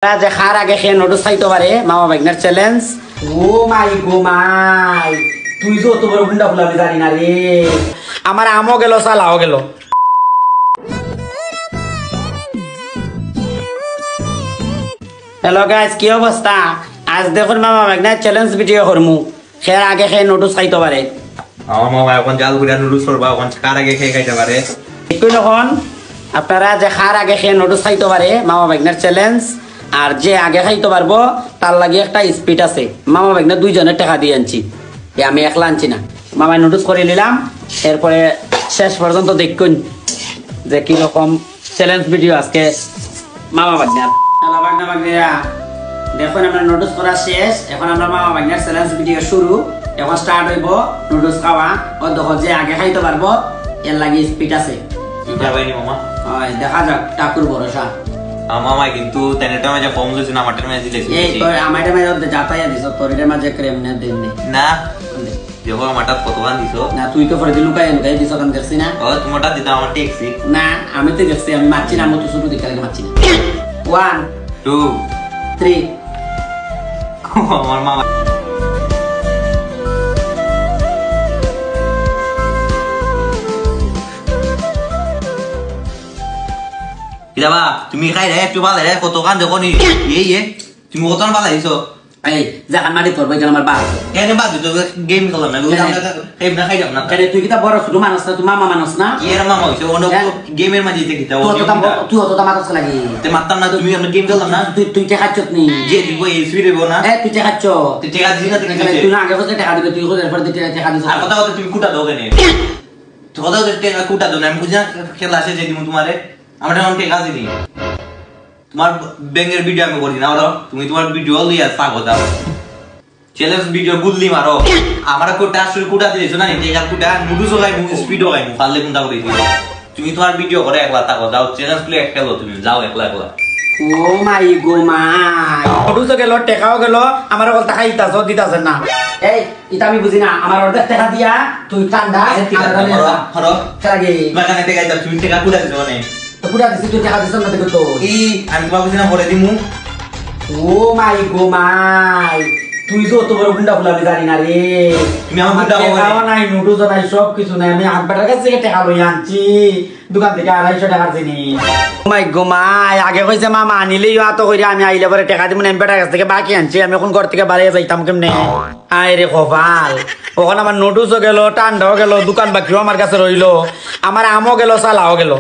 যে খার আগে খেয়ে নোটস খাইতে পারে মামা ভাগ্নের চ্যালেঞ্জ। ও মাই গো মাই, তুই তো অত বড় গুন্ডা ফুলাবি জানি না রে। আমার আমও গেল চালাও গেল। হ্যালো গাইস, কি অবস্থা? আজ দেখুন মামা ভাগ্নের চ্যালেঞ্জ ভিডিও করমু। খেয়ে আগে খেয়ে নোটস খাইতে পারে। আমার মামা এখন জাল গুড়া নুডলস করবা, এখন খার আগে খেয়ে খাইতে পারে। একটু যখন আপনারা যে খার আগে খেয়ে নোটস খাইতে পারে মামা ভাগ্নের চ্যালেঞ্জ। আর যে আগে খাইতে পারবো তার লাগে একটা স্পিড আছে। মামা ভাগ্নে দুইজনের টাকা দিয়ে আনছি, আমি একলা আনছি না। মামায় নোটস করে নিলাম, এরপরে শেষ পর্যন্ত দেখুন যে কিরকম চ্যালেঞ্জ ভিডিও আজকে মামা ভাগ্নের। হ্যালো ভাগ্না ভাগ্নিরা, দেখুন আমরা নোটস করা শেষ। এখন আমরা মামা ভাগ্নের চ্যালেঞ্জ ভিডিও শুরু। এখন স্টার্ট হইব নুডলস খাওয়া। ও দেখো যে আগে খাইতে পারবো এর লাগে স্পিড আছে। দেখা যাক ঠাকুর ভরসা। মামাই কিন্তু তেনেটা মাঝে কম দিছ না, আমারটার মাঝে দিলেছ। এই তো আমারটার মাঝে যাতায়া দিছ, তোরটার মাঝে ক্রেম না দেন না। দেখো আমারটা কতখান দিছ না, তুই তো পরে লুকাই লুকাই দিছ, কারণ দেখছি না। ও তোমারটা দিতা আমার ট্যাক্সি না, আমি তো দেখছি, আমি মারছি না। আমি তো শুরু দিকে লাগে মারছি না। 1 2 3 আমার মামা যাবা তুমি খাই রে একটু ভালো রে কতখান দেখো নি। এই তুমি কতখান ভালো দিছো। এই জাহান মারি তোর বইটা আমার বাপ কেন বাদ দিছো? গেম খেলাম না, গেম না খাই যাব না। আরে তুই কি তা বড় ছোট মানুষ না, তুই মামা মানুষ না। কি এর মামা হইছে ওনো গেমের মাঝে দিতে কিতা। তুই তো তা মাথাস লাগি তে মারতাম না, তুমি আমরা গেম খেলাম না। তুই টাকা খাচ্ছ নি যে দিব এই সুই দেব না। এ তুই টাকা খাচ্ছ, তুই টাকা দিছ না। তুই না আগে কত টাকা দিবি, তুই কত এরপর দিতে টাকা দিছ। আর কথা কথা তুমি কুটা দাও কেন? তুই কথা টাকা কুটা দাও না, আমি বুঝা খেলা আসে যে দিমু তোমারে। আমরা এখন টাকা দিই তোমার ব্যাংকের ভিডিও আমি করি না। ওরা তুমি তোমার ভিডিও লইয়া পাগল দাও চ্যালেঞ্জ ভিডিও বুঝলি মারো। আমার কোটা আসলে কুটা দিয়েছো না, টাকা কুটা নুডলস লাগাই মু স্পিড লাগাই মু পারলে কোনটা করে দিও। তুমি তোমার ভিডিও করে একলা থাকো, দাও চ্যালেঞ্জ প্লে খেলো, তুমি যাও একলা একলা। ও মাই গো মাই, ফটোসও গেল, টাকাও গেল, আমার বল টাকা দিতাছ দিতাছ না। এই এটা আমি বুঝি না। আমার অর্ধেক টাকা দিয়া তুই ঠান্ডা হরো লাগে মাখানে টাকা দাও। তুমি টাকা কুটা দিছো না, তো পুরা দিছি, তুই টাকা দিছ না দেখো তো। এই আমি তোমার বুঝি না বলে দিমু। ও মাই গো মাই, তুই তো অত বড় গুন্ডা ফুলাবি জানি না রে। তুমি আমার গুন্ডা খাওয়া নাই, নুডলস নাই, সব কিছু নাই। আমি আট বেটার কাছ থেকে টাকা লই আনছি, দোকান থেকে 250 টাকার জিনিস। ও মাই গো মাই, আগে কইছে মামা আনিলেই এত কইরা আমি আইলে পরে টাকা দিব না। আমি বেটার কাছ থেকে বাকি আনছি, আমি এখন ঘর থেকে বাড়িয়ে যাইতাম কেমনে? আয় রে কপাল, ওখানে আমার নুডলসও গেল, ঠান্ডাও গেল, দোকান বাকিও আমার কাছে রইলো, আমার আমও গেল, চালাও গেল।